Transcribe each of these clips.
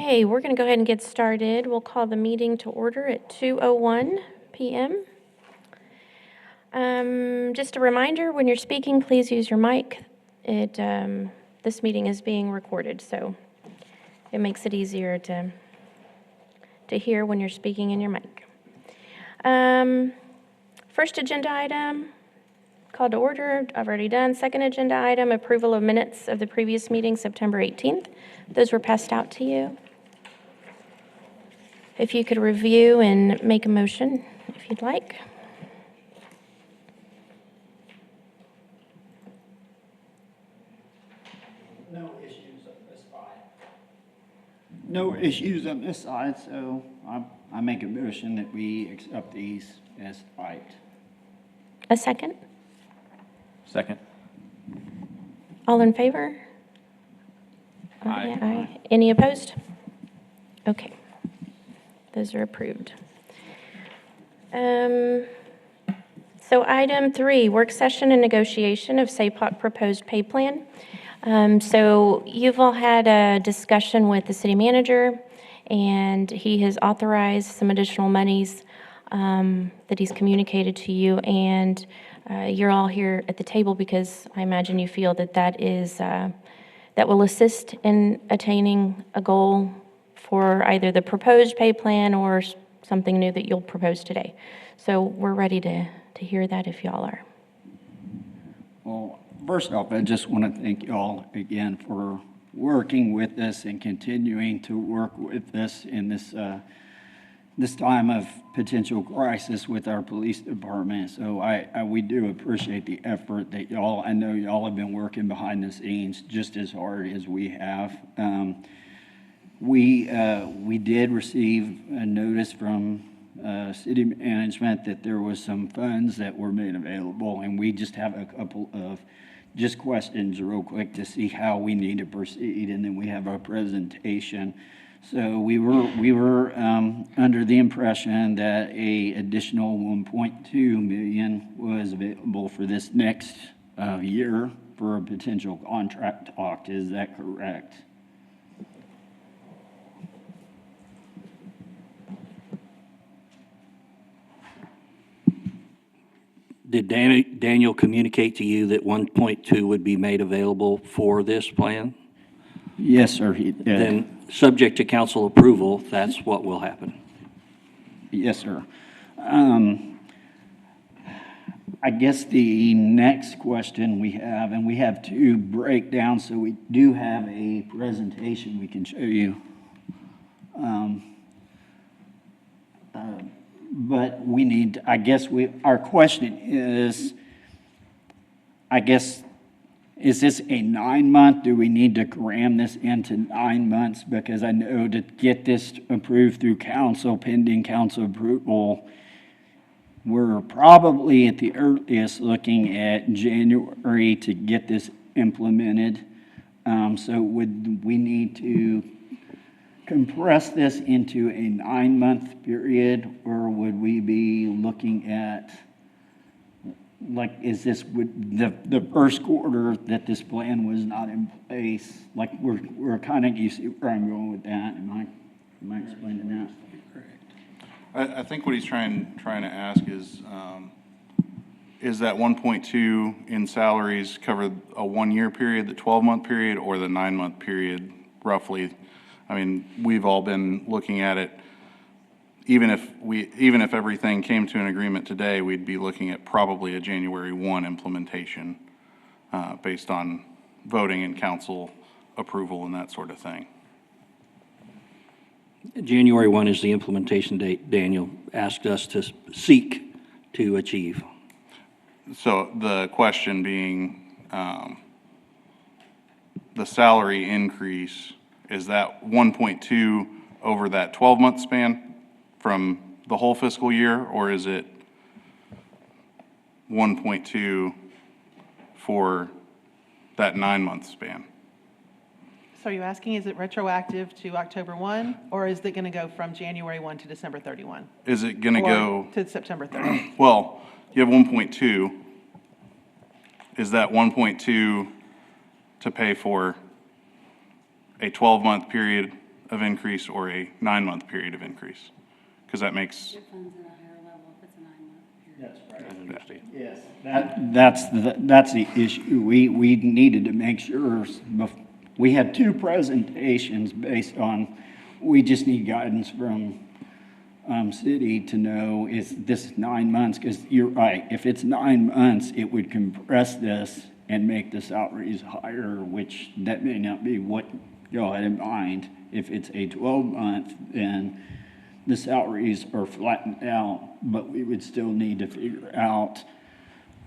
Okay, we're going to go ahead and get started. We'll call the meeting to order at 2:01 p.m. Just a reminder, when you're speaking, please use your mic. This meeting is being recorded, so it makes it easier to hear when you're speaking in your mic. First agenda item, call to order, I've already done. Second agenda item, approval of minutes of the previous meeting, September 18th. Those were passed out to you. If you could review and make a motion, if you'd like. No issues on this side. No issues on this side, so I make a motion that we accept these as typed. A second? Second. All in favor? Aye. Aye. Any opposed? Okay. Those are approved. So item 3, work session and negotiation of SAPOC proposed pay plan. So you've all had a discussion with the city manager, and he has authorized some additional monies that he's communicated to you, and you're all here at the table because I imagine you feel that that will assist in attaining a goal for either the proposed pay plan or something new that you'll propose today. So we're ready to hear that if y'all are. Well, first off, I just want to thank y'all again for working with us and continuing to work with us in this time of potential crisis with our police department. So we do appreciate the effort that I know y'all have been working behind the scenes just as hard as we have. We did receive a notice from city management that there was some funds that were made available, and we just have a couple of questions real quick to see how we need to proceed, and then we have our presentation. So we were under the impression that a additional 1.2 million was available for this next year for a potential contract talk. Is that correct? Did Daniel communicate to you that 1.2 would be made available for this plan? Yes, sir, he did. Then, subject to council approval, that's what will happen. Yes, sir. I guess the next question we have, and we have 2 breakdowns, so we do have a presentation we can show you. But we need, our question is, is this a 9-month? Do we need to cram this into 9 months? Because I know to get this approved through council, pending council approval, we're probably at the earliest looking at January to get this implemented. So would we need to compress this into a 9-month period, or would we be looking at, like, is this the first quarter that this plan was not in place? Like, we're kind of, you see where I'm going with that? Am I explaining that? I think what he's trying to ask is that 1.2 in salaries cover a 1-year period, the 12-month period, or the 9-month period, roughly? I mean, we've all been looking at it. Even if everything came to an agreement today, we'd be looking at probably a January 1 implementation based on voting and council approval and that sort of thing. January 1 is the implementation date Daniel asked us to seek to achieve. So the question being, the salary increase, is that 1.2 over that 12-month span from the whole fiscal year, or is it 1.2 for that 9-month span? So are you asking, is it retroactive to October 1, or is it going to go from January 1 to December 31? Is it going to go to September 30? Well, you have 1.2. Is that 1.2 to pay for a 12-month period of increase or a 9-month period of increase? Because that makes, It funds at a higher level if it's a 9-month period. That's right. I understand. Yes, that's the issue. We needed to make sure, we had two presentations based on, we just need guidance from city to know is this 9 months? Because you're right, if it's 9 months, it would compress this and make the salaries higher, which that may not be what y'all had in mind. If it's a 12-month, then the salaries are flattened out, but we would still need to figure out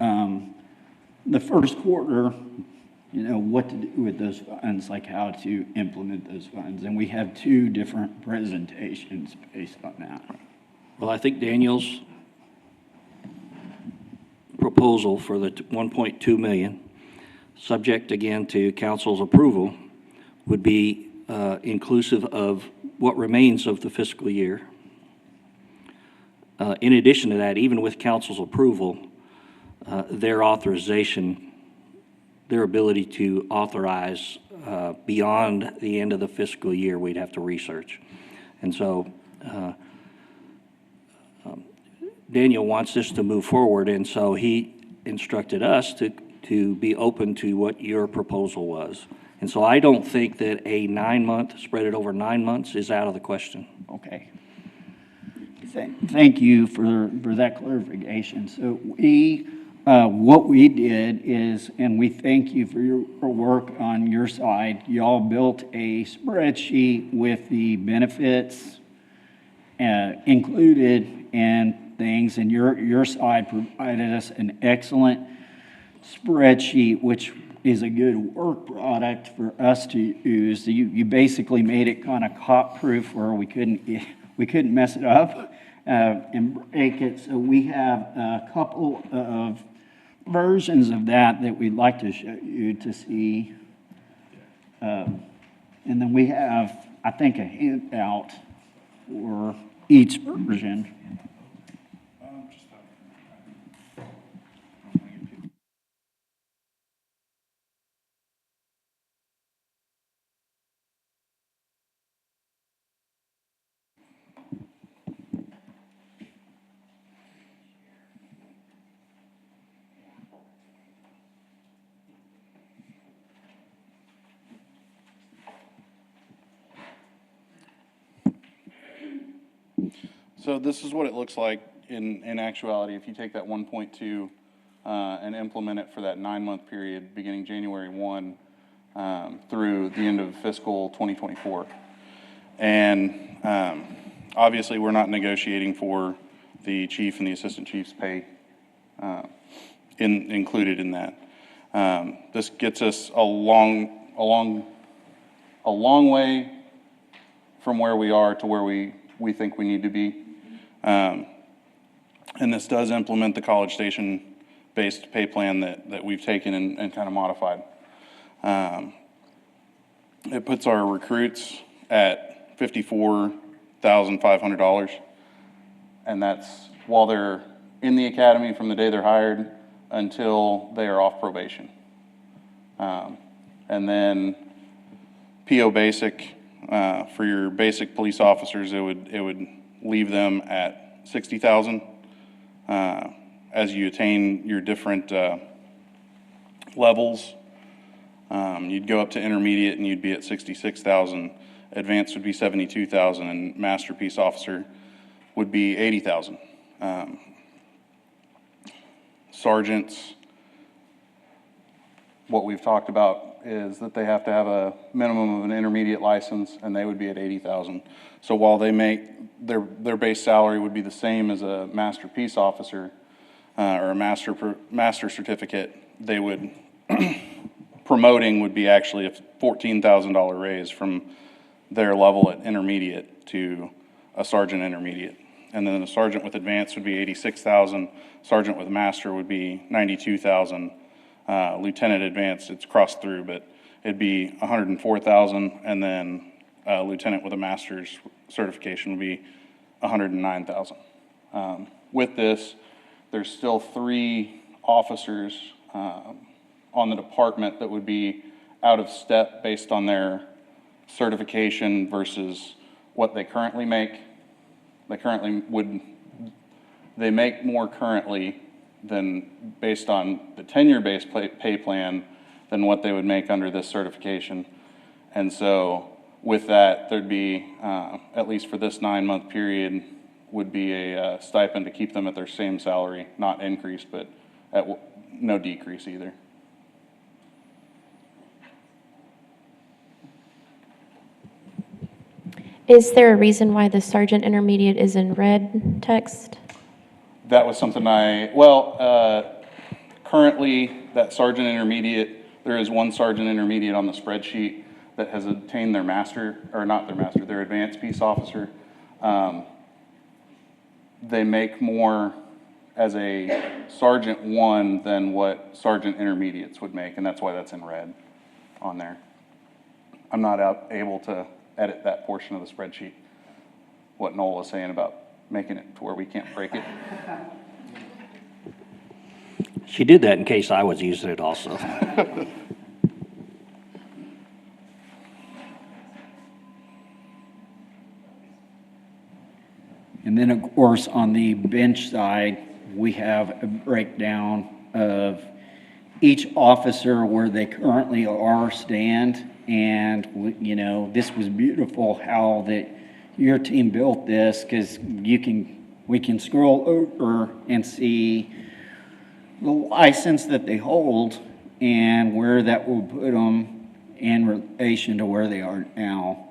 the first quarter, what to do with those funds, like how to implement those funds. And we have two different presentations based on that. Well, I think Daniel's proposal for the 1.2 million, subject again to council's approval, would be inclusive of what remains of the fiscal year. In addition to that, even with council's approval, their authorization, their ability to authorize beyond the end of the fiscal year, we'd have to research. And so Daniel wants this to move forward, and so he instructed us to be open to what your proposal was. And so I don't think that a 9-month, spread it over 9 months, is out of the question. Okay. Thank you for that clarification. So what we did is, and we thank you for your work on your side, y'all built a spreadsheet with the benefits included and things, and your side provided us an excellent spreadsheet, which is a good work product for us to use. You basically made it kind of cop-proof where we couldn't mess it up and break it. So we have a couple of versions of that we'd like to show you to see. And then we have, I think, a handout for each version. so this is what it looks like in actuality, if you take that 1.2 and implement it for that 9-month period, beginning January 1 through the end of fiscal 2024. And obviously, we're not negotiating for the chief and the assistant chief's pay included in that. This gets us a long way from where we are to where we think we need to be. And this does implement the College Station-based pay plan that we've taken and kind of modified. It puts our recruits at $54,500, and that's while they're in the academy from the day they're hired until they are off probation. And then PO basic, for your basic police officers, it would leave them at $60,000. As you attain your different levels, you'd go up to intermediate and you'd be at $66,000. Advanced would be $72,000, and masterpiece officer would be $80,000. Sergeants, what we've talked about is that they have to have a minimum of an intermediate license, and they would be at $80,000. So while they make their base salary would be the same as a masterpiece officer or a master certificate, they would promoting would be actually a $14,000 raise from their level at intermediate to a sergeant intermediate. And then a sergeant with advanced would be $86,000. Sergeant with master would be $92,000. Lieutenant advanced, it's crossed through, but it'd be $104,000. And then lieutenant with a master's certification would be $109,000. With this, there's still 3 officers on the department that would be out of step based on their certification versus what they currently make. They make more currently than, based on the tenure-based pay plan, than what they would make under this certification. And so with that, there'd be, at least for this 9-month period, would be a stipend to keep them at their same salary, not increase, but at no decrease either. Is there a reason why the sergeant intermediate is in red text? That was something currently, that sergeant intermediate, there is one sergeant intermediate on the spreadsheet that has obtained their master, or not their master, their advanced peace officer. They make more as a sergeant one than what sergeant intermediates would make, and that's why that's in red on there. I'm not able to edit that portion of the spreadsheet, what Noel was saying about making it to where we can't break it. She did that in case I was using it also. And then, of course, on the bench side, we have a breakdown of each officer where they currently are stand. And, you know, this was beautiful how that your team built this, because we can scroll over and see the license that they hold and where that will put them in relation to where they are now.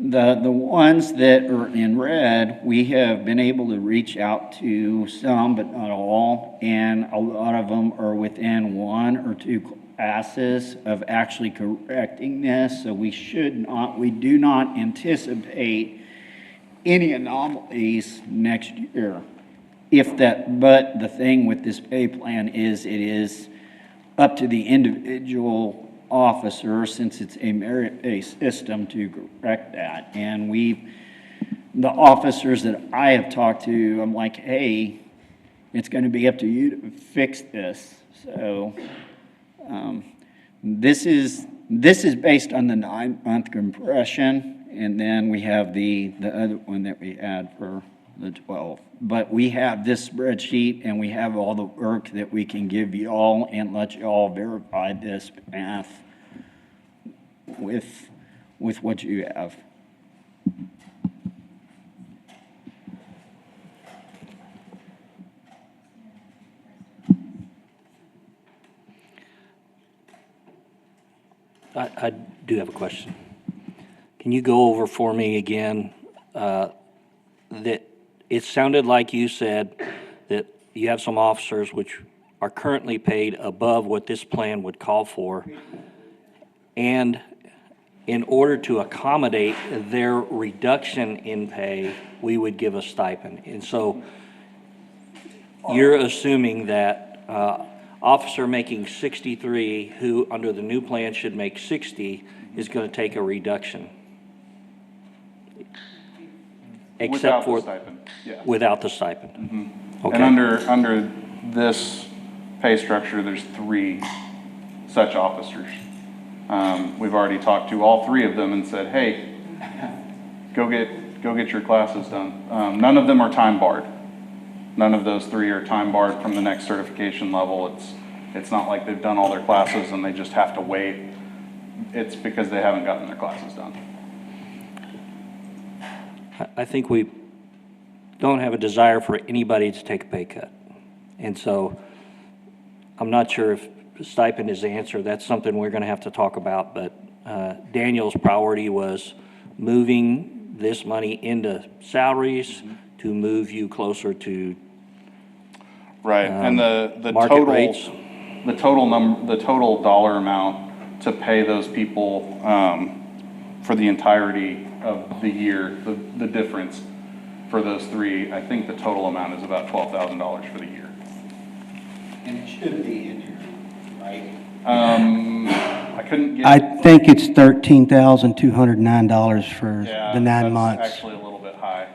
The ones that are in red, we have been able to reach out to some, but not all, and a lot of them are within 1 or 2 classes of actually correcting this, so we do not anticipate any anomalies next year. But the thing with this pay plan is it is up to the individual officer, since it's a merit-based system, to correct that. And the officers that I have talked to, I'm like, hey, it's going to be up to you to fix this. So this is based on the 9-month compression, and then we have the other one that we had for the 12. But we have this spreadsheet, and we have all the work that we can give y'all and let y'all verify this math with what you have. I do have a question. Can you go over for me again that it sounded like you said that you have some officers which are currently paid above what this plan would call for, and in order to accommodate their reduction in pay, we would give a stipend. And so you're assuming that officer making 63, who under the new plan should make 60, is going to take a reduction? Except for Without the stipend, yeah. Without the stipend. Mm-hmm. Okay. And under this pay structure, there's 3 such officers. We've already talked to all 3 of them and said, hey, go get your classes done. None of them are time barred. None of those 3 are time barred from the next certification level. It's not like they've done all their classes and they just have to wait. It's because they haven't gotten their classes done. I think we don't have a desire for anybody to take a pay cut. And so I'm not sure if stipend is the answer. That's something we're going to have to talk about. But Daniel's priority was moving this money into salaries to move you closer to right. And the market total rates. the total dollar amount to pay those people for the entirety of the year, the difference for those 3, I think the total amount is about $12,000 for the year. And it should be in here, right? I couldn't get. I think it's $13,209 for the 9 months. That's actually a little bit high.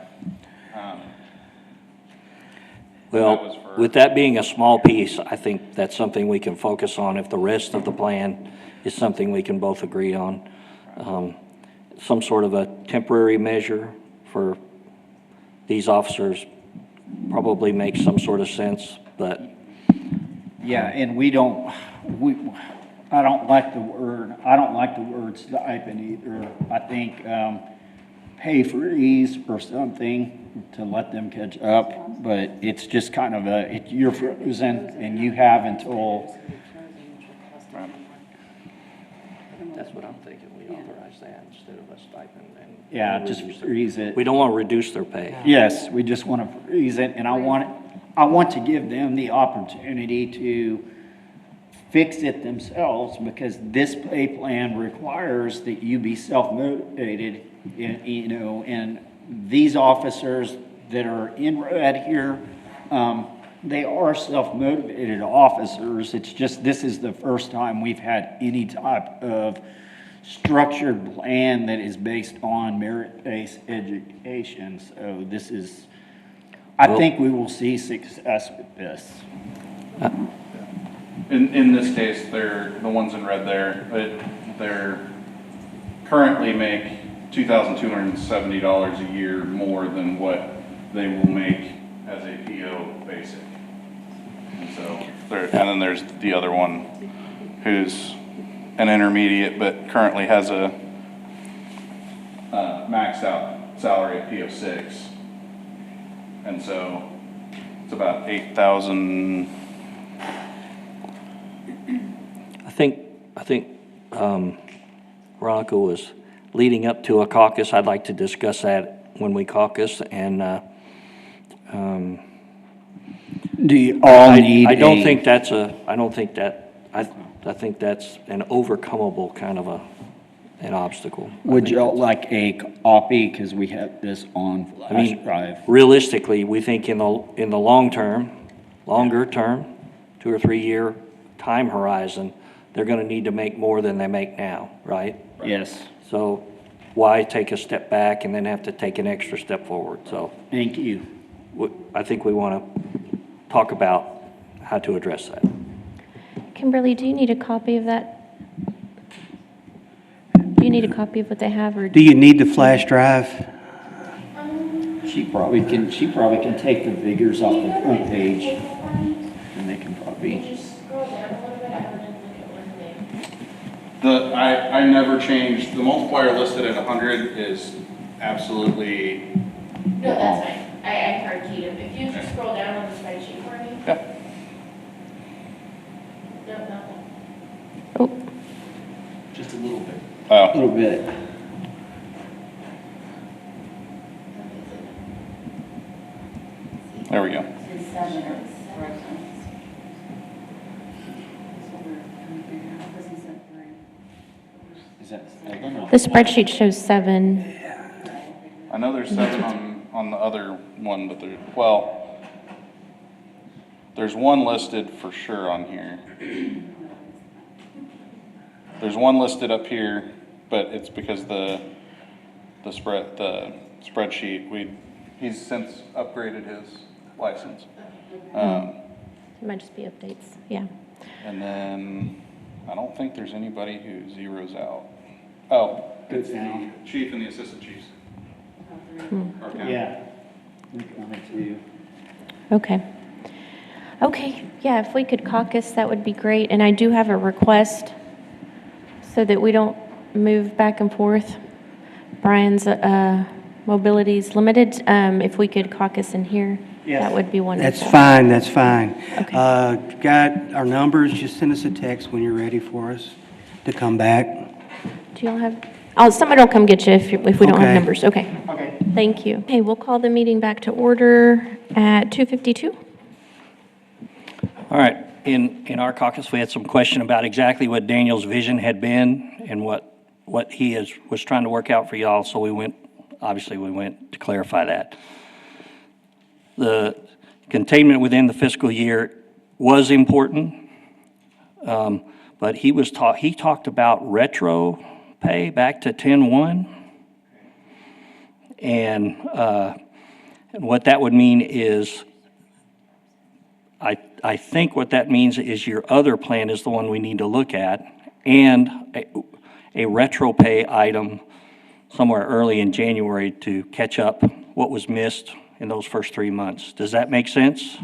That was Well, for- with that being a small piece, I think that's something we can focus on if the rest of the plan is something we can both agree on. some sort of a temporary measure for these officers probably makes some sort of sense, but Yeah, and I don't like the word stipend either. I think, pay freeze or something to let them catch up, but it's just kind of you're frozen and you have until, that's what I'm thinking. We authorize that instead of a stipend. yeah, just freeze it. We don't want to reduce their pay. Yes, we just want to freeze it, and I want to give them the opportunity to fix it themselves, because this pay plan requires that you be self-motivated, and these officers that are in red here, they are self-motivated officers. It's just, this is the first time we've had any type of structured plan that is based on merit-based education. So this is, I think we will see success with this. In this case, they're, the ones in red there, they're currently make $2,270 a year more than what they will make as a PO basic. And so, and then there's the other one who's an intermediate, but currently has a maxed out salary at PO6. And so it's about 8,000. I think Veronica was leading up to a caucus. I'd like to discuss that when we caucus, and Do you all need I don't a- think that's I think that's an overcomable kind of an obstacle. Would y'all like a copy, because we have this on flash drive? Realistically, we think in the longer term, 2 or 3 year time horizon, they're going to need to make more than they make now, right? Yes, So why take a step back and then have to take an extra step forward? So thank you. I think we want to talk about how to address that. Kimberly, do you need a copy of that? Do you need a copy of what they have, or? Do you need the flash drive? She probably can take the figures off the front page, and they can probably. I never changed, the multiplier listed at 100 is absolutely. No, that's fine. I hard keyed it. If you just scroll down on the spreadsheet for me. Yep. No, nothing. Oh, Just a little bit. Oh, A little bit. there we go. Is that 7 or? the spreadsheet shows 7. I know there's 7 on the other one, but there's one listed for sure on here. There's one listed up here, but it's because the spreadsheet, he's since upgraded his license. It might just be updates, yeah. And then I don't think there's anybody who zeroes out. Oh, it's the chief and the assistant chiefs. Our county. Yeah. We wanted to. Okay. Okay, yeah, if we could caucus, that would be great. And I do have a request so that we don't move back and forth. Brian's mobility is limited. If we could caucus in here, Yes. that would be wonderful. That's fine, that's fine. Okay. Got our numbers, just send us a text when you're ready for us to come back. Do y'all have, somebody will come get you if we don't have Okay. numbers. Okay. Okay. Thank you. Okay, we'll call the meeting back to order at 2:52. All right, in our caucus, we had some question about exactly what Daniel's vision had been and what he was trying to work out for y'all, so we went to clarify that. The containment within the fiscal year was important, but he talked about retro pay back to 10/1, and what that would mean is, I think what that means is your other plan is the one we need to look at, and a retro pay item somewhere early in January to catch up what was missed in those first 3 months. Does that make sense?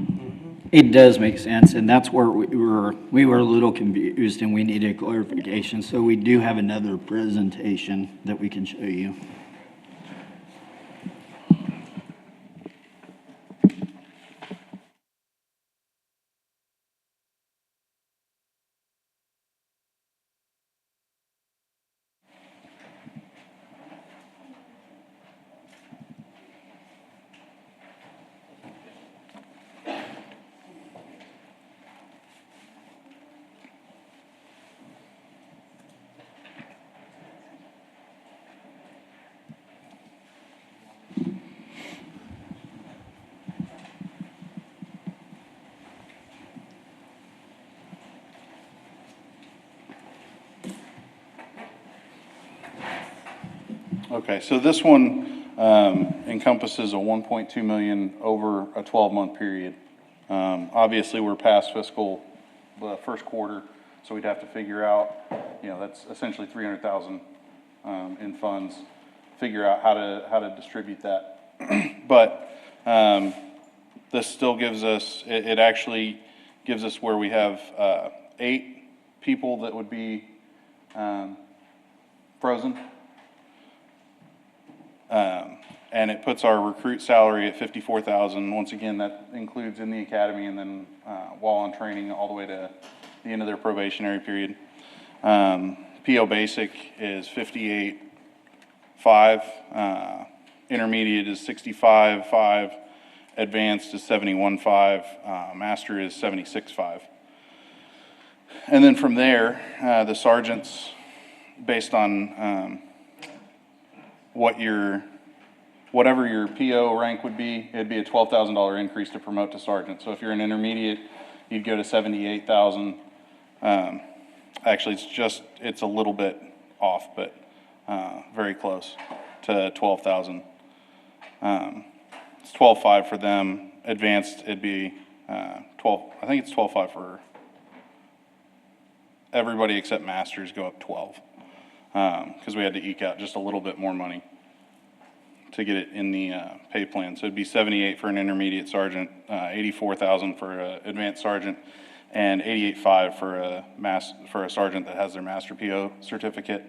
It does make sense, and that's where we were a little confused and we needed clarification. So we do have another presentation that we can show you. Okay, so this one encompasses a 1.2 million over a 12-month period. Obviously, we're past fiscal first quarter, so we'd have to figure out, that's essentially 300,000 in funds, figure out how to distribute that. But this still gives us, it actually gives us where we have 8 people that would be frozen. And it puts our recruit salary at 54,000. Once again, that includes in the academy and then while on training all the way to the end of their probationary period. PO basic is 58.5. Intermediate is 65.5. Advanced is 71.5. Master is 76.5. And then from there, the sergeants, based on whatever your PO rank would be, it'd be a $12,000 increase to promote to sergeant. So if you're an intermediate, you'd go to 78,000. Actually, it's a little bit off, but very close to 12,000. It's 12.5 for them. Advanced, it'd be 12. I think it's 12.5 for everybody except masters go up 12. Because we had to eke out just a little bit more money to get it in the pay plan. So it'd be 78 for an intermediate sergeant, 84,000 for an advanced sergeant, and 88.5 for a sergeant that has their master PO certificate,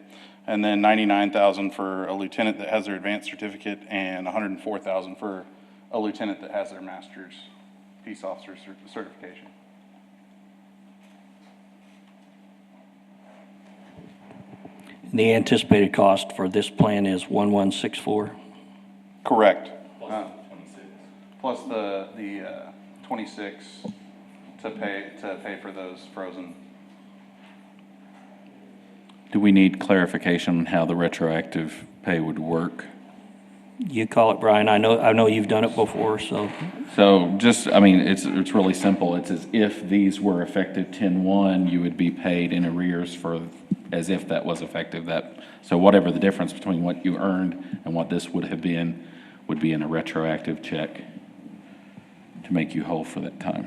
and then 99,000 for a lieutenant that has their advanced certificate, and 104,000 for a lieutenant that has their master's peace officer certification. The anticipated cost for this plan is 1164. Correct. Plus the 26 to pay for those frozen. Do we need clarification on how the retroactive pay would work? You call it, Brian. I know you've done it before, so. So just, I mean, it's really simple. It's as if these were effective 10/1, you would be paid in arrears for, as if that was effective. So whatever the difference between what you earned and what this would have been would be in a retroactive check to make you whole for that time.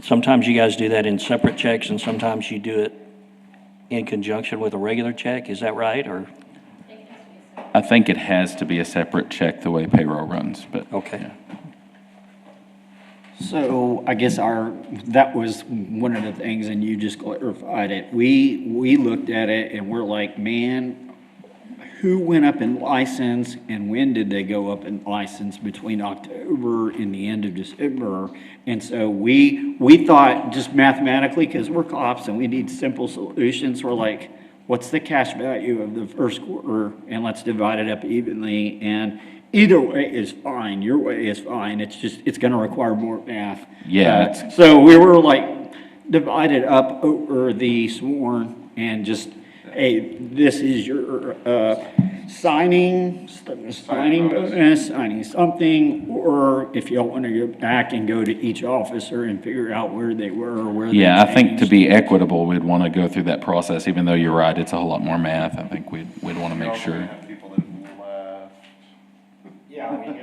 Sometimes you guys do that in separate checks, and sometimes you do it in conjunction with a regular check. Is that right, or? I think it has to be a separate check the way payroll runs, but. Okay. Yeah. So I guess that was one of the things, and you just clarified it. We looked at it and we're like, man, who went up in license and when did they go up in license between October and the end of December? And so we thought just mathematically, because we're cops and we need simple solutions, we're like, what's the cash value of the first quarter? And let's divide it up evenly. And either way is fine. Your way is fine. It's going to require more math. Yeah. So we were like divided up over the sworn and just, hey, this is your signing bonus, signing something, or if y'all want to go back and go to each officer and figure out where they were or where they Yeah, I think to changed. be equitable, we'd want to go through that process, even though you're right, it's a whole lot more math. I think we'd want to make sure. Have people that have left. Yeah, I mean,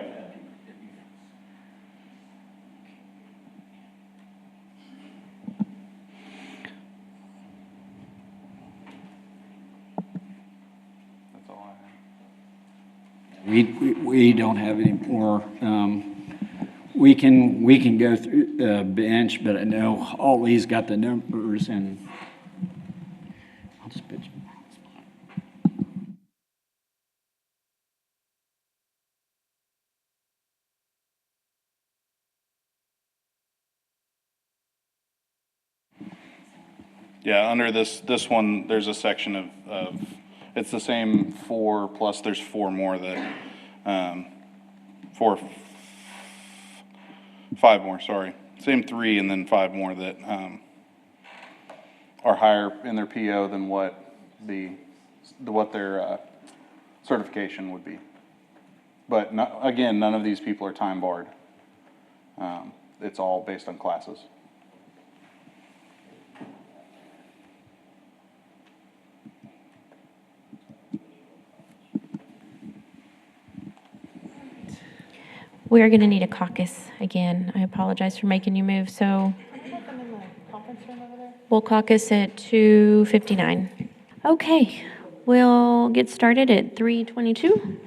We don't have any more. We can go through the bench, but I know Holly's got the numbers and I'll just pitch. Yeah, under this one, there's a section of, it's the same 4 plus there's 4 more that, 5 more, sorry. Same 3 and then 5 more that, are higher in their PO than what their, certification would be. But again, none of these people are time barred. It's all based on classes. We are going to need a caucus again. I apologize for making you move. So we'll caucus at 2:59. Okay, we'll get started at 3:22.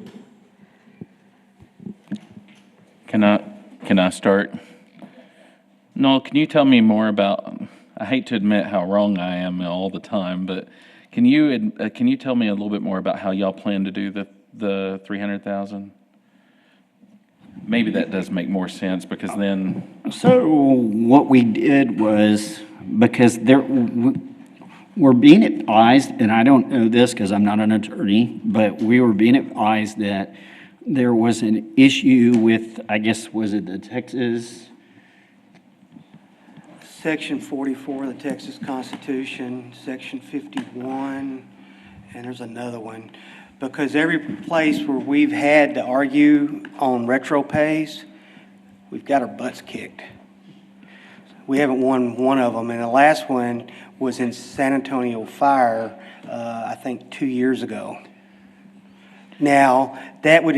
Can I start? Noel, can you tell me more about, I hate to admit how wrong I am all the time, but can you tell me a little bit more about how y'all plan to do the 300,000? Maybe that does make more sense because then, So what we did was, because we're being advised, and I don't know this because I'm not an attorney, but we were being advised that there was an issue with, I guess, was it the Texas? Section 44 of the Texas Constitution, Section 51, and there's another one. Because every place where we've had to argue on retro pays, we've got our butts kicked. We haven't won one of them, and the last one was in San Antonio Fire, I think 2 years ago. Now, that would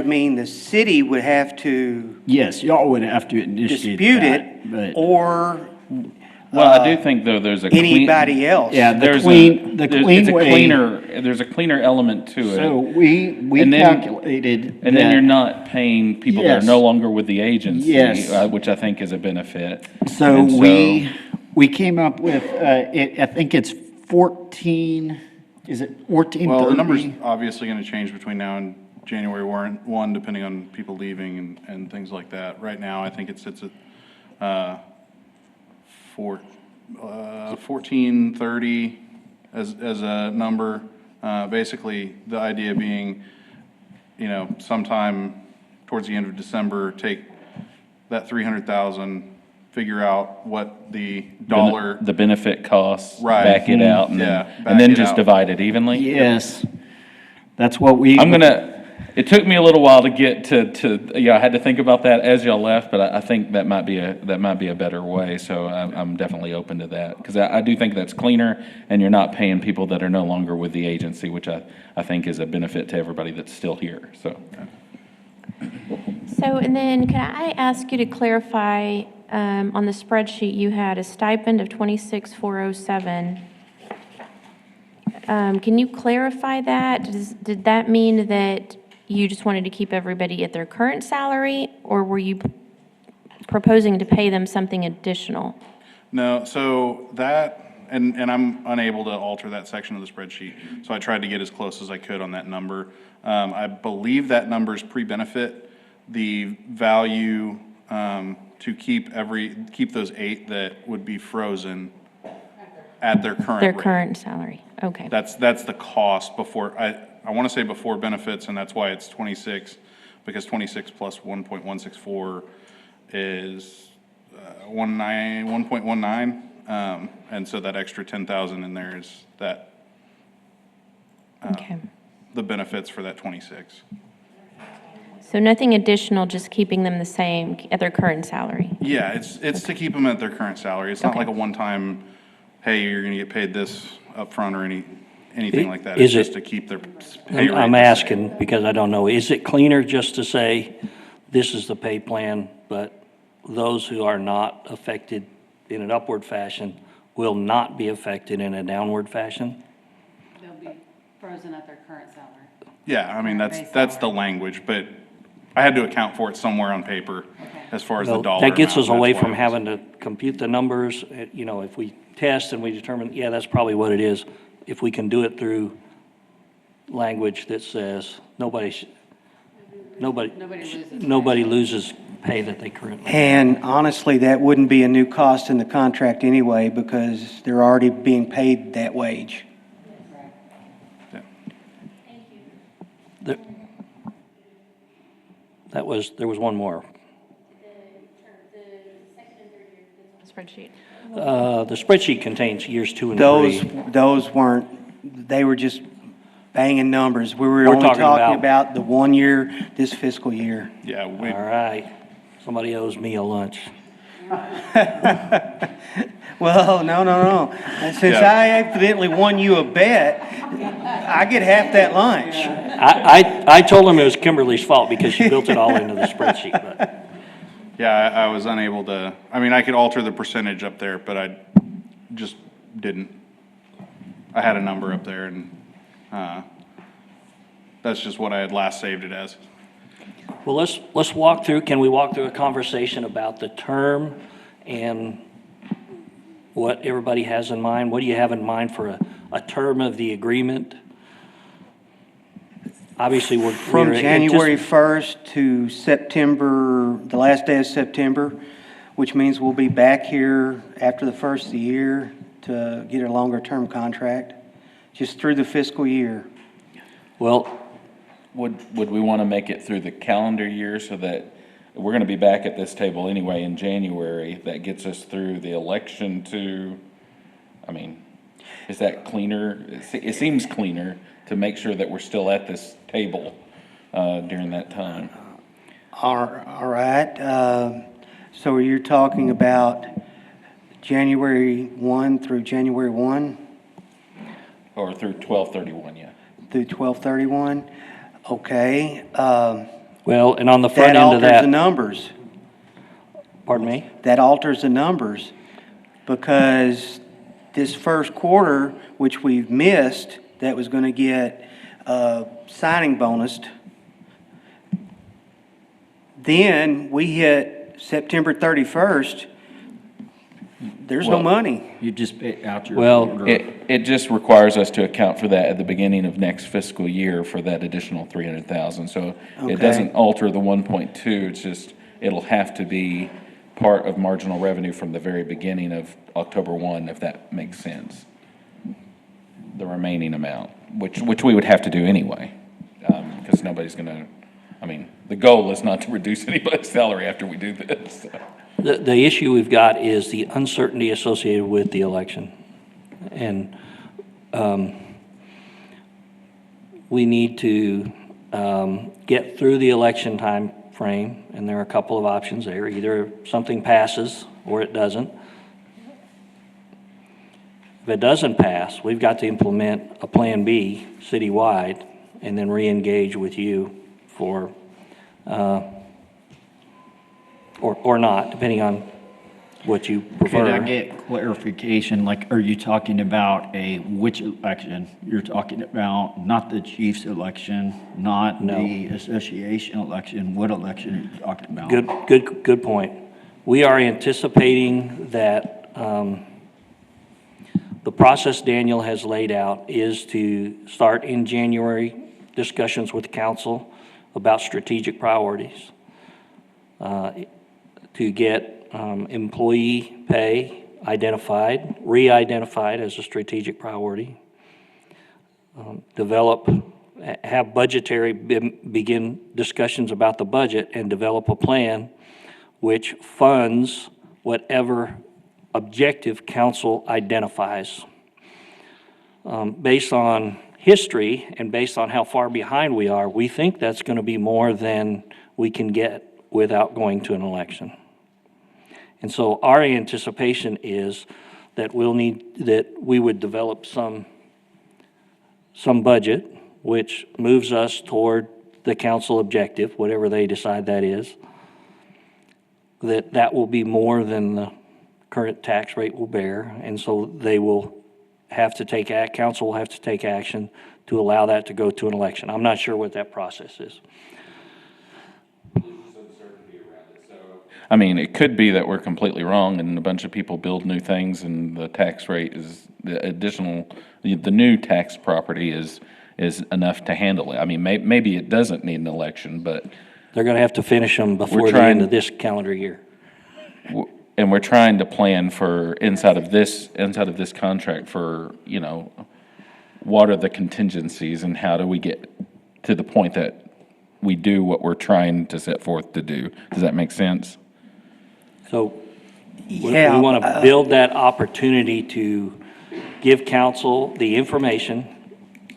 mean the city would have to Yes, y'all would have to initiate dispute that, it, but- or well, I do think though there's a anybody else. Yeah, there's clean way. there's a cleaner element to it. So we And then- calculated And then that- you're not paying people that Yes. are no longer with the agency, Yes. which I think is a benefit. So And we came up with, I think it's 14, is it 1430? Well, the number's obviously going to change between now and January 1, depending on people leaving and things like that. Right now, I think it sits at 1430 as a number. Basically, the idea being, sometime towards the end of December, take that 300,000, figure out what the dollar. The benefit costs, Right. back it out, and Yeah, then, back and then it just out. divide it evenly? Yes, that's what we. It took me a little while to get I had to think about that as y'all left, but I think that might be a better way, so I'm definitely open to that. Because I do think that's cleaner, and you're not paying people that are no longer with the agency, which I think is a benefit to everybody that's still here, so. So, and then could I ask you to clarify, on the spreadsheet, you had a stipend of 26,407. Can you clarify that? Did that mean that you just wanted to keep everybody at their current salary, or were you proposing to pay them something additional? No, so that, and I'm unable to alter that section of the spreadsheet, so I tried to get as close as I could on that number. I believe that number's pre-benefit. The value to keep those 8 that would be frozen at their current Their rate. current salary, okay. That's the cost before, I want to say before benefits, and that's why it's 26, because 26 plus 1.164 is 1.19, and so that extra 10,000 in there is that, Okay. the benefits for that 26. So nothing additional, just keeping them the same at their current salary? Yeah, it's to keep them at their current salary. It's not Okay. like a one-time, hey, you're going to get paid this upfront or anything like that. Is It's just it- to keep their pay rate I'm the same. asking because I don't know. Is it cleaner just to say, this is the pay plan, but those who are not affected in an upward fashion will not be affected in a downward fashion? They'll be frozen at their current salary. Yeah, I mean, that's the language, but I had to account for it somewhere on paper as far as the Well, dollar that gets amount, us away that's why from it was- having to compute the numbers. You know, if we test and we determine, yeah, that's probably what it is, if we can do it through language that says nobody loses pay that they currently have. And honestly, that wouldn't be a new cost in the contract anyway, because they're already being paid that wage. There there was one more. Spreadsheet. The spreadsheet contains years 2 and 3. Those weren't, they were just banging numbers. We were We're only talking talking about- about the 1 year, this fiscal year. Yeah, All right, somebody owes me a lunch. Well, no. Since Yeah. I evidently won you a bet, I get half that lunch. I told him it was Kimberly's fault because she built it all into the spreadsheet, but. yeah, I was unable to, I mean, I could alter the percentage up there, but I just didn't. I had a number up there, and that's just what I had last saved it as. Well, let's walk through, can we walk through a conversation about the term and what everybody has in mind? What do you have in mind for a term of the agreement? Obviously, From we're January 1st to September, the last day of September, which means we'll be back here after the first of the year to get a longer-term contract, just through the fiscal year. Well, Would we want to make it through the calendar year so that we're going to be back at this table anyway in January? That gets us through the election to, I mean, is that cleaner? It seems cleaner to make sure that we're still at this table during that time. All right, so you're talking about January 1 through January 1 Or through 12/31, yeah. through 12/31? Okay, well, and on the front that end of alters the that, numbers. pardon me? That alters the numbers, because this first quarter, which we've missed, that was going to get signing bonused, then we hit September 31st, there's no Well, money. You just pay out your Well, order. It just requires us to account for that at the beginning of next fiscal year for that additional 300,000. So Okay. it doesn't alter the 1.2, it's just, it'll have to be part of marginal revenue from the very beginning of October 1, if that makes sense. The remaining amount, which we would have to do anyway, because nobody's gonna, I mean, the goal is not to reduce anybody's salary after we do this, so. The issue we've got is the uncertainty associated with the election. And we need to get through the election time frame, and there are a couple of options there. Either something passes or it doesn't. If it doesn't pass, we've got to implement a Plan B citywide and then re-engage with you for or not, depending on what you prefer. Could I get clarification, like, are you talking about which election? You're talking about not the chief's election, not No. the association election, what election are you talking about? Good point. We are anticipating that the process Daniel has laid out is to start in January discussions with council about strategic priorities. To get employee pay identified, re-identified as a strategic priority. Have budgetary, begin discussions about the budget and develop a plan which funds whatever objective council identifies. Based on history and based on how far behind we are, we think that's going to be more than we can get without going to an election. And so our anticipation is that we would develop some budget which moves us toward the council objective, whatever they decide that is, that will be more than the current tax rate will bear. And so they will have to council will have to take action to allow that to go to an election. I'm not sure what that process is. I mean, it could be that we're completely wrong and a bunch of people build new things and the tax rate is, the new tax property is enough to handle it. I mean, maybe it doesn't need an election, but, They're going to have to finish them before the trying- end of this calendar year. and we're trying to plan for, inside of this contract for, you know, what are the contingencies and how do we get to the point that we do what we're trying to set forth to do? Does that make sense? So we Yeah, want to build that opportunity to give council the information,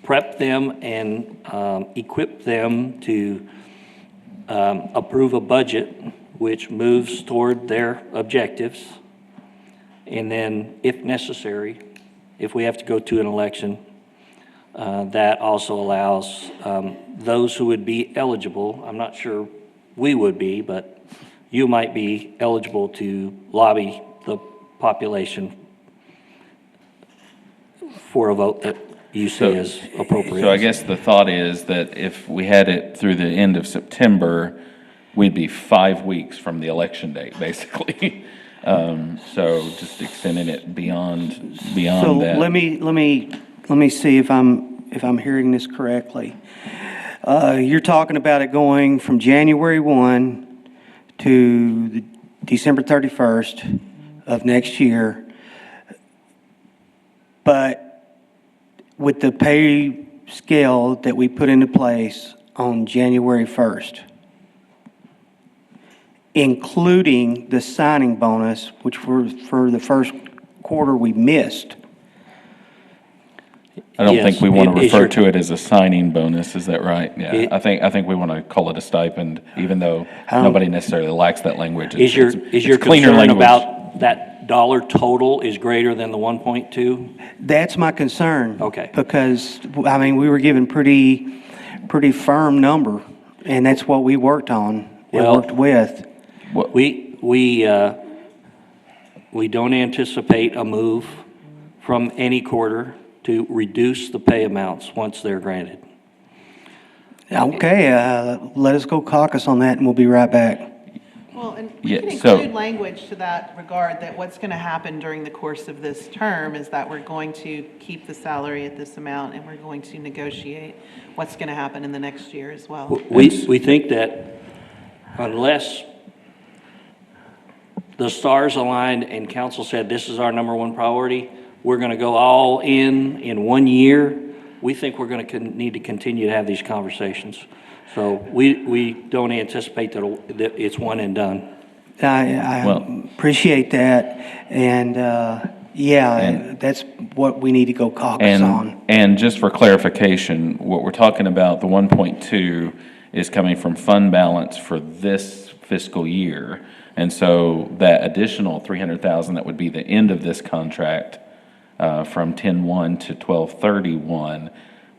prep them and equip them to approve a budget which moves toward their objectives. And then, if necessary, if we have to go to an election, that also allows those who would be eligible, I'm not sure we would be, but you might be eligible to lobby the population for a vote that you see as appropriate. So I guess the thought is that if we had it through the end of September, we'd be 5 weeks from the election date, basically. So just extending it beyond So that. let me see if I'm hearing this correctly. You're talking about it going from January 1 to the December 31st of next year, but with the pay scale that we put into place on January 1st, including the signing bonus, which for the first quarter we missed. I don't Yes, think we want to is refer your- to it as a signing bonus, is that right? Yeah, It- I think we want to call it a stipend, even though nobody necessarily likes that language. Is your It's cleaner concern language. about that dollar total is greater than the 1.2? That's my concern. Okay. Because, I mean, we were given pretty firm number, and that's what we worked on and Well- worked with. We don't anticipate a move from any quarter to reduce the pay amounts once they're granted. Okay, let us go caucus on that, and we'll be right back. Well, and we Yeah, can so- include language to that regard, that what's going to happen during the course of this term is that we're going to keep the salary at this amount, and we're going to negotiate what's going to happen in the next year as well. We think that unless the stars aligned and council said this is our number one priority, we're going to go all in 1 year, we think we're going to need to continue to have these conversations. So we don't anticipate that it's one and done. I Well- appreciate that, and, that's what we need to go caucus on. And just for clarification, what we're talking about, the 1.2 is coming from fund balance for this fiscal year. And so that additional 300,000 that would be the end of this contract, from 10/1 to 12/31,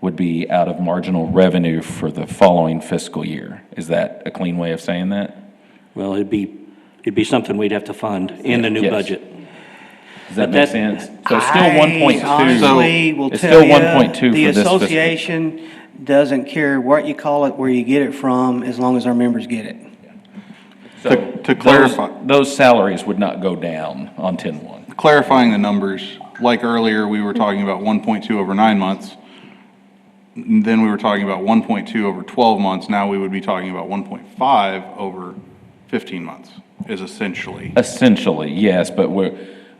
would be out of marginal revenue for the following fiscal year. Is that a clean way of saying that? Well, it'd be something we'd have to fund in the new Yes. budget. Does that But make that- sense? So it's still 1.2. I honestly will It's tell still you, 1.2 the for this fiscal. association doesn't care what you call it, where you get it from, as long as our members get it. So To clarify- those salaries would not go down on 10/1. Clarifying the numbers, like earlier, we were talking about 1.2 over 9 months. Then we were talking about 1.2 over 12 months. Now we would be talking about 1.5 over 15 months, is essentially. Essentially, yes, but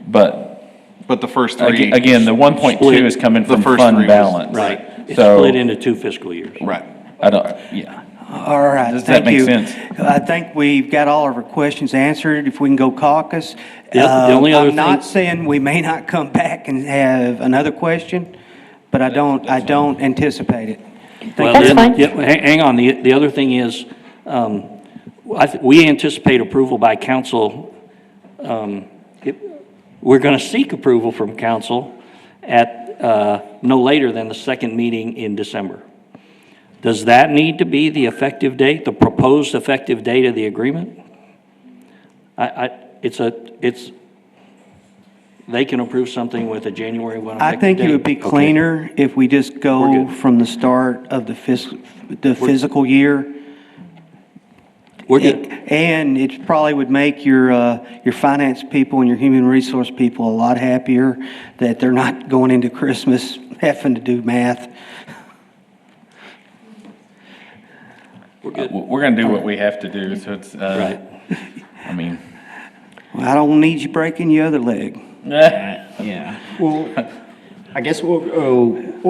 But the first three. again, the 1.2 is coming The from first fund three was- balance. Right. It's So, split into 2 fiscal years. Right. I don't, yeah. All right, Does that thank make you. sense? I think we've got all of our questions answered, if we can go caucus. The only other I'm not thing- saying we may not come back and have another question, but I don't anticipate it. Well, That's then- fine. yeah, hang on, the other thing is, we anticipate approval by council. We're going to seek approval from council at no later than the second meeting in December. Does that need to be the effective date, the proposed effective date of the agreement? they can approve something with a January 1 I effective think it would date? be Okay. cleaner if we just We're go good. from the start of the physical year. We're good. And it probably would make your finance people and your human resource people a lot happier that they're not going into Christmas having to do math. We're good. We're gonna do what we have to do, so it's, Right. I mean, Well, I don't need you breaking your other leg. Yeah, well, I guess we'll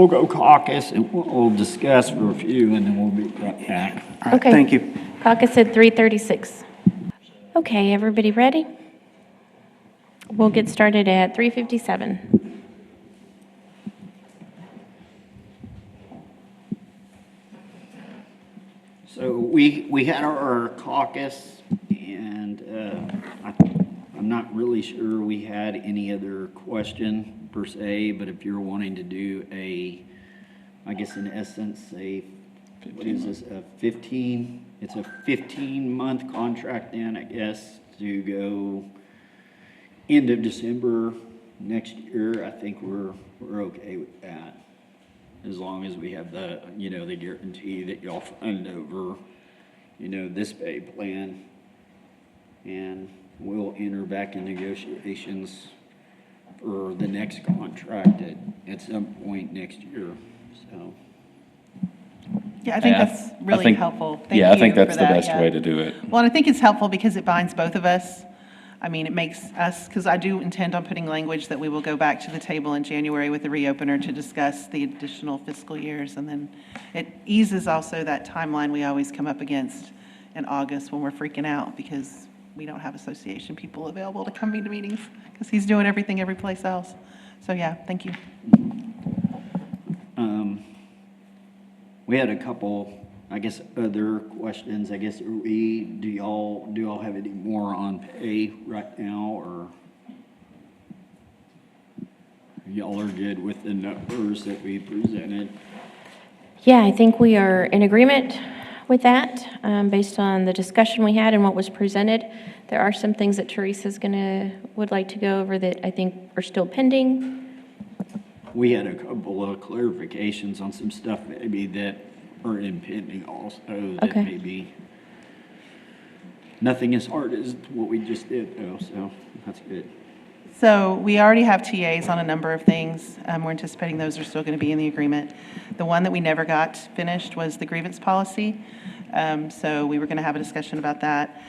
go caucus and we'll discuss for a few and then we'll be right back. All right, Okay. thank you. Caucus at 3:36. Okay, everybody ready? We'll get started at 3:57. So we had our caucus, and I'm not really sure we had any other question per se, but if you're wanting to do I guess in essence, what is this, it's a 15-month contract then, I guess, to go end of December next year. I think we're okay with that. As long as we have the guarantee that y'all fund over, this pay plan. And we'll enter back in negotiations for the next contract at some point next year, so. Yeah, I think Yeah, that's I really think- helpful. Thank yeah, I you think that's for the that, best yeah. way to do it. Well, and I think it's helpful because it binds both of us. I mean, it makes us, because I do intend on putting language that we will go back to the table in January with the reopener to discuss the additional fiscal years. And then it eases also that timeline we always come up against in August when we're freaking out because we don't have association people available to come to meetings because he's doing everything every place else. So yeah, thank you. We had a couple, I guess, other questions. I guess, do y'all have any more on pay right now, or y'all are good with the numbers that we presented? Yeah, I think we are in agreement with that, based on the discussion we had and what was presented. There are some things that Teresa's would like to go over that I think are still pending. We had a couple of clarifications on some stuff maybe that are impending also, that Okay. maybe nothing as hard as what we just did though, so that's good. So we already have TAs on a number of things. We're anticipating those are still going to be in the agreement. The one that we never got finished was the grievance policy. So we were going to have a discussion about that.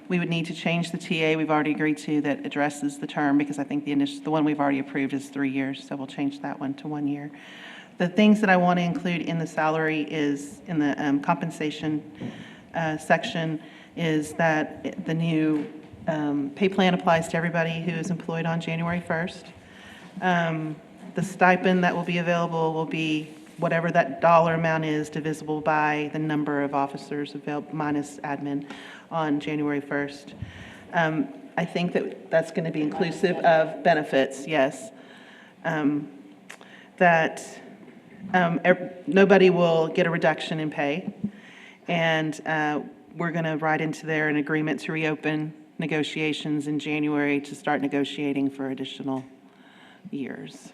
We would need to change the TA we've already agreed to that addresses the term because I think the one we've already approved is 3 years, so we'll change that one to 1 year. The things that I want to include in the salary is in the compensation section is that the new pay plan applies to everybody who is employed on January 1st. The stipend that will be available will be whatever that dollar amount is divisible by the number of officers available minus admin on January 1st. I think that that's going to be inclusive of benefits, yes. That nobody will get a reduction in pay. And we're going to write into there an agreement to reopen negotiations in January to start negotiating for additional years.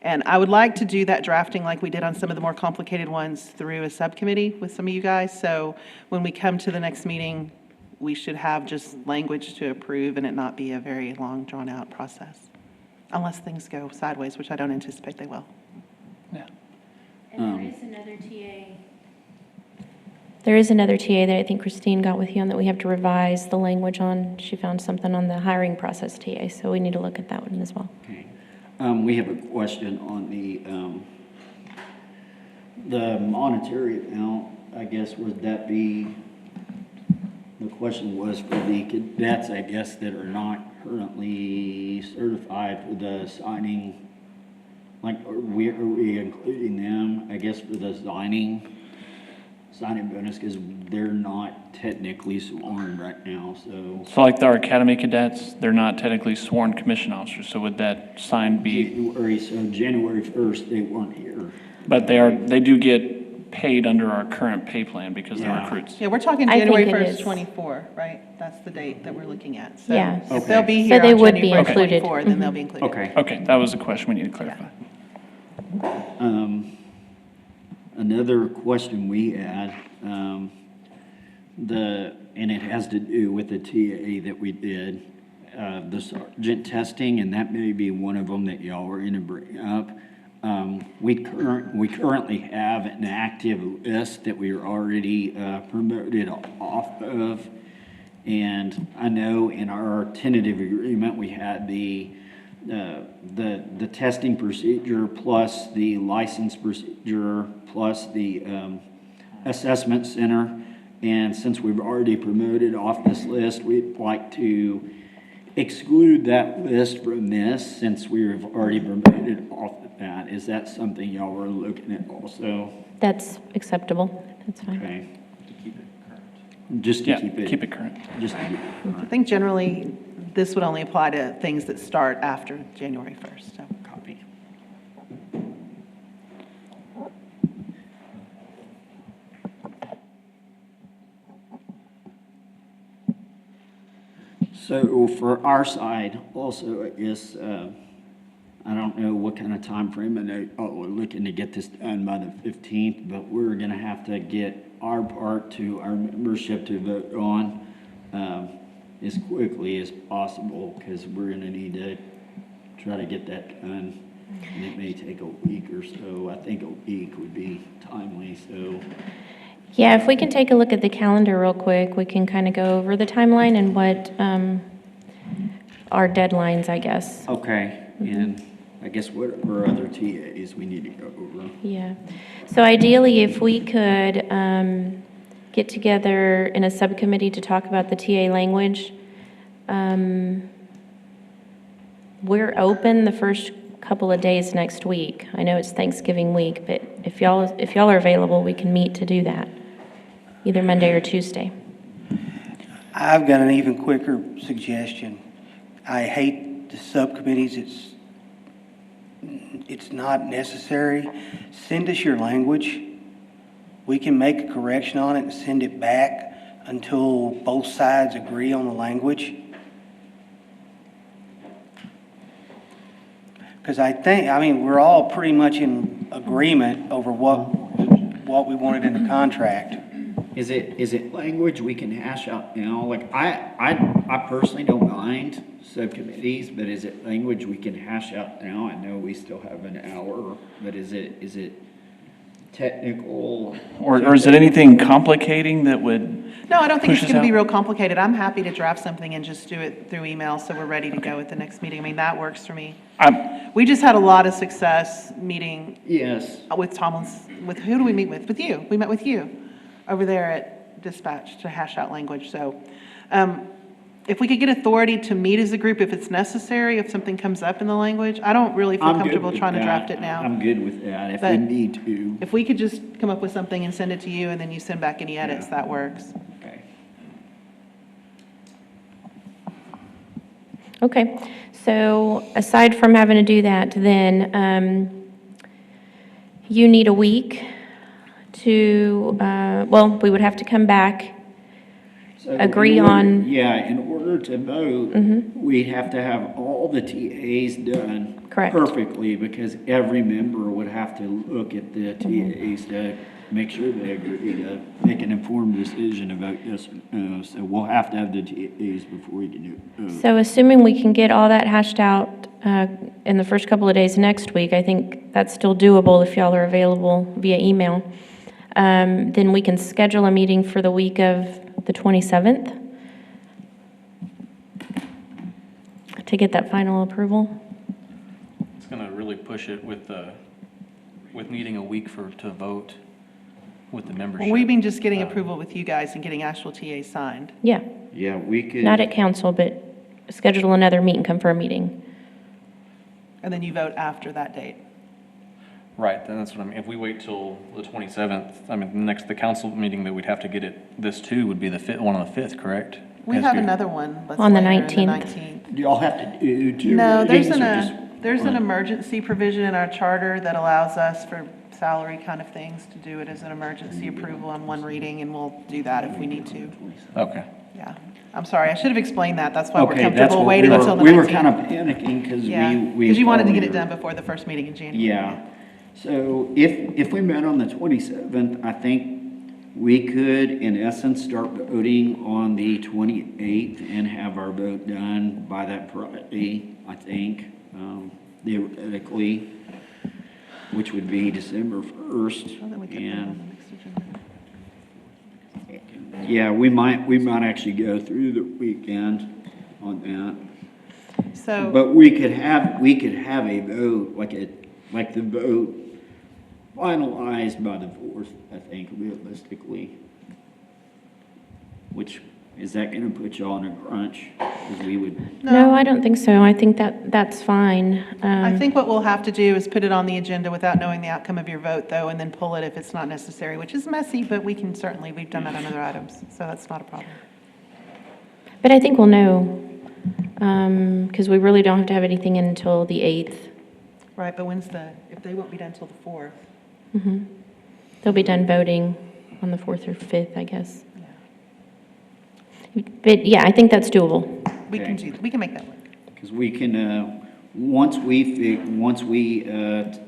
And I would like to do that drafting like we did on some of the more complicated ones through a subcommittee with some of you guys. So when we come to the next meeting, we should have just language to approve and it not be a very long, drawn-out process. Unless things go sideways, which I don't anticipate they will. And there is another TA. There is another TA that I think Christine got with you on that we have to revise the language on. She found something on the hiring process TA, so we need to look at that one as well. Okay. We have a question on the monetary amount. I guess would that be, the question was for the cadets, I guess, that are not currently certified for the signing. Like, are we including them, I guess, for the signing bonus, because they're not technically sworn right now, so. So like our academy cadets, they're not technically sworn commission officers, so would that sign be, January 1st, they weren't here. but they do get paid under our current pay plan because they're Yeah. recruits. Yeah, we're talking I think January it 1st, is. 24, right? That's the date that we're looking at. So Yeah. if they'll be So here they on would be January included. 24, then they'll be included. Okay. Okay, that was a question we need to clarify. Another question we had, and it has to do with the TA that we did, the sergeant testing, and that may be one of them that y'all were gonna bring up. We currently have an active list that we are already promoted off of. And I know in our tentative agreement, we had the testing procedure plus the license procedure plus the assessment center. And since we've already promoted off this list, we'd like to exclude that list from this since we've already promoted off of that. Is that something y'all were looking at also? That's acceptable. That's fine. Okay. Just to Yeah, keep it. keep it current. Just to keep it I current. think generally, this would only apply to things that start after January 1st, so. Copy. So for our side, also, I guess, I don't know what kind of time frame, and we're looking to get this done by the 15th, but we're gonna have to get our part to our membership to vote on as quickly as possible, because we're gonna need to try to get that done. And it may take a week or so. I think a week would be timely, so. Yeah, if we can take a look at the calendar real quick, we can kind of go over the timeline and what our deadlines, I guess. Okay, and I guess what are other TAs we need to go over? Yeah. So ideally, if we could get together in a subcommittee to talk about the TA language, we're open the first couple of days next week. I know it's Thanksgiving week, but if y'all are available, we can meet to do that, either Monday or Tuesday. I've got an even quicker suggestion. I hate the subcommittees. It's not necessary. Send us your language. We can make a correction on it and send it back until both sides agree on the language. Because we're all pretty much in agreement over what we wanted in the contract. Is it language we can hash out now? Like, I personally don't mind subcommittees, but is it language we can hash out now? I know we still have an hour, but is it technical? Or is it anything complicating that would, No, I don't think it's Push us going to be out. real complicated. I'm happy to draft something and just do it through email, so we're ready to go at the next meeting. I mean, that works for me. We just had a lot of success meeting Yes. with with who do we meet with? With you. We met with you over there at Dispatch to hash out language. So if we could get authority to meet as a group if it's necessary, if something comes up in the language, I don't really feel I'm good comfortable with trying to that. draft it now. I'm good with that if we But- need to. If we could just come up with something and send it to you, and then you send back any edits, Yeah. that works. Okay. Okay, so aside from having to do that, then you need a week to, we would have to come back, So agree in order- on- Yeah, in order to vote, we'd have to have all the TAs done. Correct. Perfectly, because every member would have to look at the TAs to make sure they agree to make an informed decision to vote yes or no. So we'll have to have the TAs before we can do it. so assuming we can get all that hashed out in the first couple of days next week, I think that's still doable if y'all are available via email. Then we can schedule a meeting for the week of the 27th to get that final approval. It's going to really push it with needing a week to vote with the membership. Well, we mean just getting approval with you guys and getting actual TAs signed. Yeah, Yeah, we could. not at council, but schedule another meet and confer meeting. And then you vote after that date. Right, then that's what I mean. If we wait till the 27th, the council meeting that we'd have to get this to would be one on the 5th, correct? We Has have to be- another one. That's On the later, 19th. Do y'all have to do two No, readings or just there's an one? emergency provision in our charter that allows us for salary kind of things, to do it as an emergency approval on one reading, and we'll do that if we need to. Okay. Yeah. I'm sorry, I should have explained that. That's why we're Okay, that's comfortable what waiting until the 19th. we were kind of panicking because Yeah, we. because you wanted to get it followed your- done before the first meeting in January. Yeah, so if we met on the 27th, I think we could, in essence, start voting on the 28th and have our vote done by that Friday, I think, theoretically, which would be December 1st. Well, then we could put it on the next agenda. Yeah, we might actually go through the weekend on that. So, But we could have a vote, like the vote finalized by the 4th, I think, realistically. Which, is that gonna put y'all in a crunch? Because we would, No, I don't think so. I think that's fine. I think what we'll have to do is put it on the agenda without knowing the outcome of your vote, though, and then pull it if it's not necessary, which is messy, but we've done that on other items, so that's not a problem. But I think we'll know, because we really don't have to have anything in until the 8th. Right, but if they won't be done till the 4th. They'll be done voting on the 4th or 5th, I guess. But yeah, I think that's doable. We can make that work. because we can, once we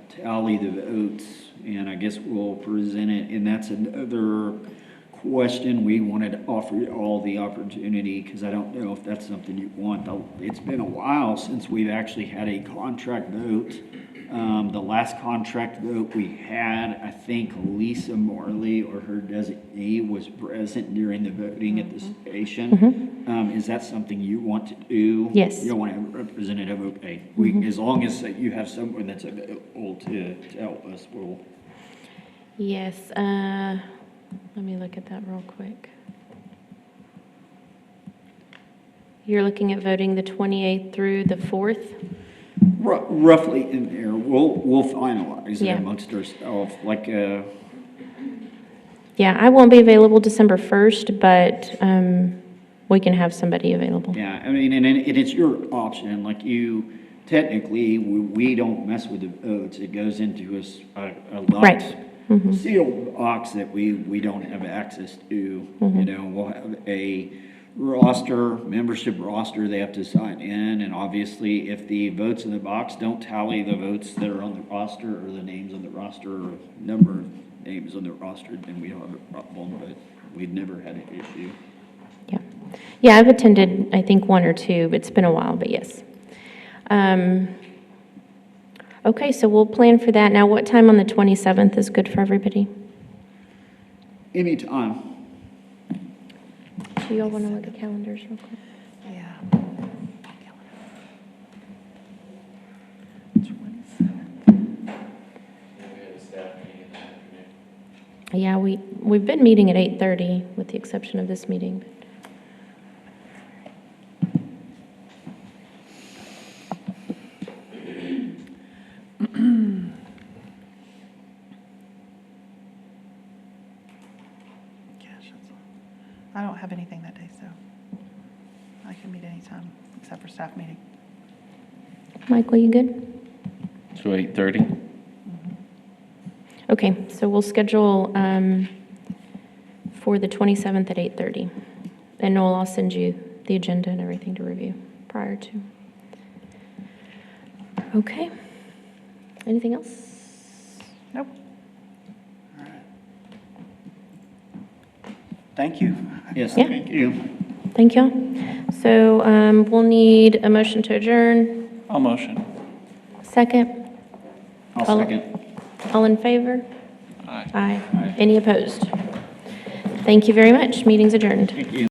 tally the votes, and I guess we'll present it, and that's another question we wanted to offer you all the opportunity, because I don't know if that's something you want. It's been a while since we've actually had a contract vote. The last contract vote we had, I think Lisa Marley or her designee was present during the voting at the station. Is that something you want to do? Yes. You don't want to have a representative, okay. As long as you have someone that's available to tell us, we'll. Yes, let me look at that real quick. You're looking at voting the 28th through the 4th? Roughly in there, we'll finalize it Yeah. amongst ourselves, Yeah, I won't be available December 1st, but we can have somebody available. yeah, I mean, and it's your option, technically, we don't mess with the votes, it goes into a Right. locked, sealed box that we don't have access to, we'll have a membership roster, they have to sign in, and obviously, if the votes in the box don't tally the votes that are on the roster, or the names on the roster, or number of names on the roster, then we don't have a problem, but we've never had an issue. Yeah. Yeah, I've attended, I think, one or two. It's been a while, but yes. Okay, so we'll plan for that. Now, what time on the 27th is good for everybody? Anytime. Do you all want to look at calendars real quick? Yeah. Yeah, we've been meeting at 8:30, with the exception of this meeting. I don't have anything that day, so I can meet anytime except for staff meeting. Michael, you good? So 8:30? Okay, so we'll schedule for the 27th at 8:30. And Noel, I'll send you the agenda and everything to review prior to. Okay. Anything else? Nope. Thank you. Yes, Yeah. thank you. Thank y'all. So we'll need a motion to adjourn. I'll motion. Second? I'll All- second. All in favor? Aye. Aye. Any opposed? Thank you very much. Meeting's adjourned. Thank you.